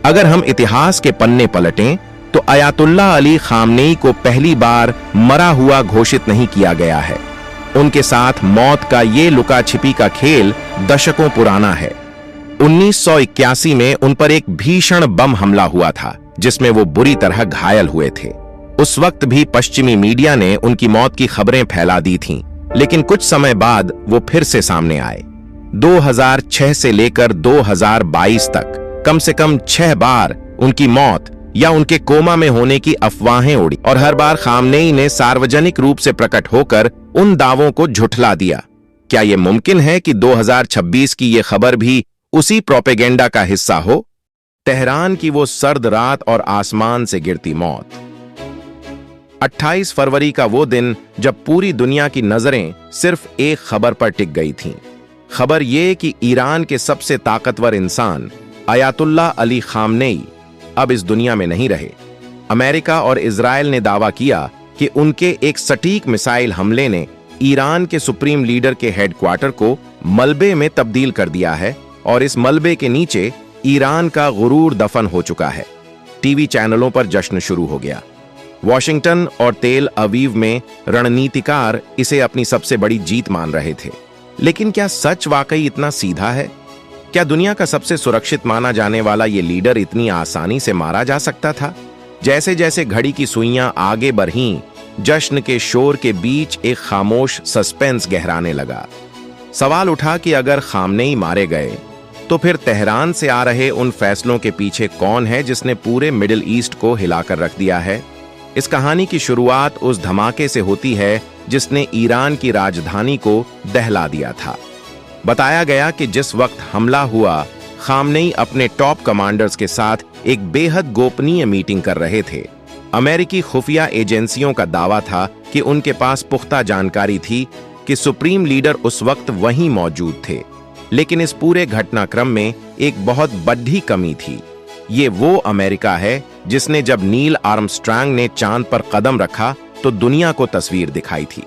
अगर हम इतिहास के पन्ने पलटें तो अयातुल्लाह अली खामनेई को पहली बार मरा हुआ घोषित नहीं किया गया है। उनके साथ मौत का ये लुका छिपी का खेल दशकों पुराना है। 1981 में उन पर एक भीषण बम हमला हुआ था जिसमें वो बुरी तरह घायल हुए थे। उस वक्त भी पश्चिमी मीडिया ने उनकी मौत की खबरें फैला दी थीं, लेकिन कुछ समय बाद वो फिर से सामने आए। 2006 से लेकर 2022 तक कम से कम 6 बार उनकी मौत या उनके कोमा में होने की अफवाहें उड़ी और हर बार खामनेई ने सार्वजनिक रूप से प्रकट होकर उन दावों को झुठला दिया। क्या यह मुमकिन है कि 2026 की ये खबर भी उसी प्रोपेगेंडा का हिस्सा हो? तेहरान की वो सर्द रात और आसमान से गिरती मौत। 28 फरवरी का वो दिन जब पूरी दुनिया की नजरें सिर्फ एक खबर पर टिक गई थीं। खबर ये कि ईरान के सबसे ताकतवर इंसान अयातुल्लाह अली खामनेई अब इस दुनिया में नहीं रहे। अमेरिका और इजराइल ने दावा किया कि उनके एक सटीक मिसाइल हमले ने ईरान के सुप्रीम लीडर के हेडक्वार्टर को मलबे में तब्दील कर दिया है और इस मलबे के नीचे ईरान का गुरूर दफन हो चुका है। टीवी चैनलों पर जश्न शुरू हो गया। वॉशिंगटन और तेल अवीव में रणनीतिकार इसे अपनी सबसे बड़ी जीत मान रहे थे। लेकिन क्या सच वाकई इतना सीधा है? क्या दुनिया का सबसे सुरक्षित माना जाने वाला ये लीडर इतनी आसानी से मारा जा सकता था? जैसे जैसे घड़ी की सुइयां आगे बढ़ीं, जश्न के शोर के बीच एक खामोश सस्पेंस गहराने लगा। सवाल उठा कि अगर खामनेई मारे गए तो फिर तेहरान से आ रहे उन फैसलों के पीछे कौन है जिसने पूरे मिडिल ईस्ट को हिलाकर रख दिया है? इस कहानी की शुरुआत उस धमाके से होती है जिसने ईरान की राजधानी को दहला दिया था। बताया गया कि जिस वक्त हमला हुआ, खामनेई अपने टॉप कमांडर्स के साथ एक बेहद गोपनीय मीटिंग कर रहे थे। अमेरिकी खुफिया एजेंसियों का दावा था कि उनके पास पुख्ता जानकारी थी कि सुप्रीम लीडर उस वक्त वहीं मौजूद थे। लेकिन इस पूरे घटनाक्रम में एक बहुत बड़ी कमी थी। ये वो अमेरिका है जिसने जब नील आर्मस्ट्रांग ने चांद पर कदम रखा तो दुनिया को तस्वीर दिखाई थी।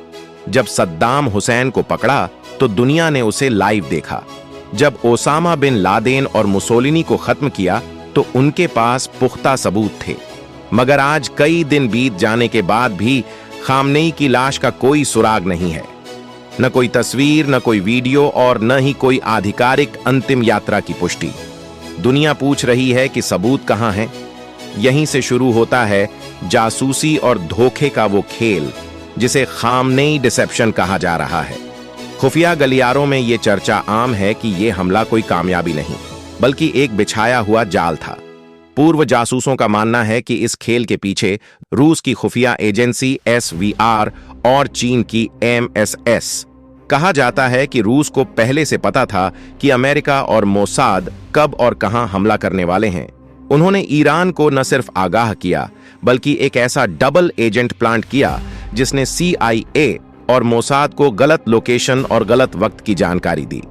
जब सद्दाम हुसैन को पकड़ा तो दुनिया ने उसे लाइव देखा। जब ओसामा बिन लादेन और मुसोलिनी को खत्म किया तो उनके पास पुख्ता सबूत थे। मगर आज कई दिन बीत जाने के बाद भी खामनेई की लाश का कोई सुराग नहीं है। न कोई तस्वीर, न कोई वीडियो और न ही कोई आधिकारिक अंतिम यात्रा की पुष्टि। दुनिया पूछ रही है कि सबूत कहां है? यहीं से शुरू होता है जासूसी और धोखे का वो खेल जिसे खामनेई डिसेप्शन कहा जा रहा है। खुफिया गलियारों में ये चर्चा आम है कि ये हमला कोई कामयाबी नहीं बल्कि एक बिछाया हुआ जाल था। पूर्व जासूसों का मानना है कि इस खेल के पीछे रूस की खुफिया एजेंसी SVR और चीन की MSS। कहा जाता है कि रूस को पहले से पता था कि अमेरिका और मोसाद कब और कहां हमला करने वाले हैं। उन्होंने ईरान को न सिर्फ आगाह किया बल्कि एक ऐसा डबल एजेंट प्लांट किया जिसने CIA और मोसाद को गलत लोकेशन और गलत वक्त की जानकारी दी।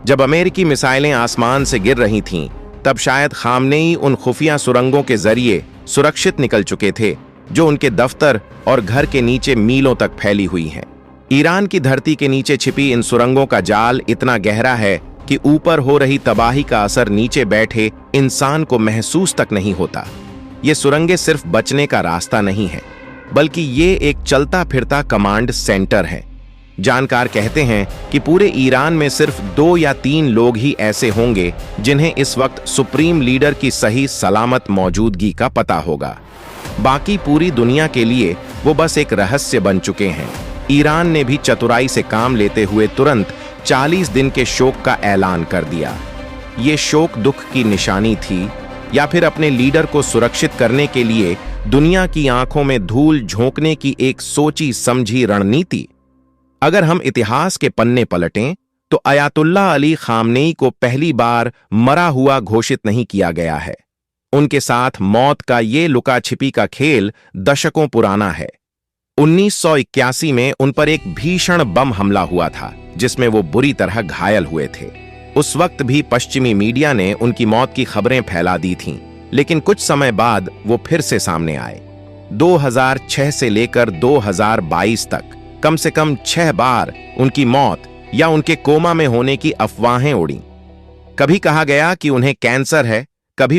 जब अमेरिकी मिसाइलें आसमान से गिर रही थीं, तब शायद खामनेई उन खुफिया सुरंगों के जरिए सुरक्षित निकल चुके थे जो उनके दफ्तर और घर के नीचे मीलों तक फैली हुई हैं। ईरान की धरती के नीचे छिपी इन सुरंगों का जाल इतना गहरा है कि ऊपर हो रही तबाही का असर नीचे बैठे इंसान को महसूस तक नहीं होता। ये सुरंगें सिर्फ बचने का रास्ता नहीं है बल्कि ये एक चलता फिरता कमांड सेंटर है। जानकार कहते हैं कि पूरे ईरान में सिर्फ 2 या 3 लोग ही ऐसे होंगे जिन्हें इस वक्त सुप्रीम लीडर की सही सलामत मौजूदगी का पता होगा। बाकी पूरी दुनिया के लिए वो बस एक रहस्य बन चुके हैं। ईरान ने भी चतुराई से काम लेते हुए तुरंत 40 दिन के शोक का ऐलान कर दिया। ये शोक दुख की निशानी थी या फिर अपने लीडर को सुरक्षित करने के लिए दुनिया की आंखों में धूल झोंकने की एक सोची समझी रणनीति? अगर हम इतिहास के पन्ने पलटें तो अयातुल्लाह अली खामनेई को पहली बार मरा हुआ घोषित नहीं किया गया है। उनके साथ मौत का ये लुका छिपी का खेल दशकों पुराना है। 1981 में उन पर एक भीषण बम हमला हुआ था जिसमें वो बुरी तरह घायल हुए थे। उस वक्त भी पश्चिमी मीडिया ने उनकी मौत की खबरें फैला दी थीं, लेकिन कुछ समय बाद वो फिर से सामने आए। 2006 से लेकर 2022 तक कम से कम 6 बार उनकी मौत या उनके कोमा में होने की अफवाहें उड़ी। कभी कहा गया कि उन्हें कैंसर है, कभी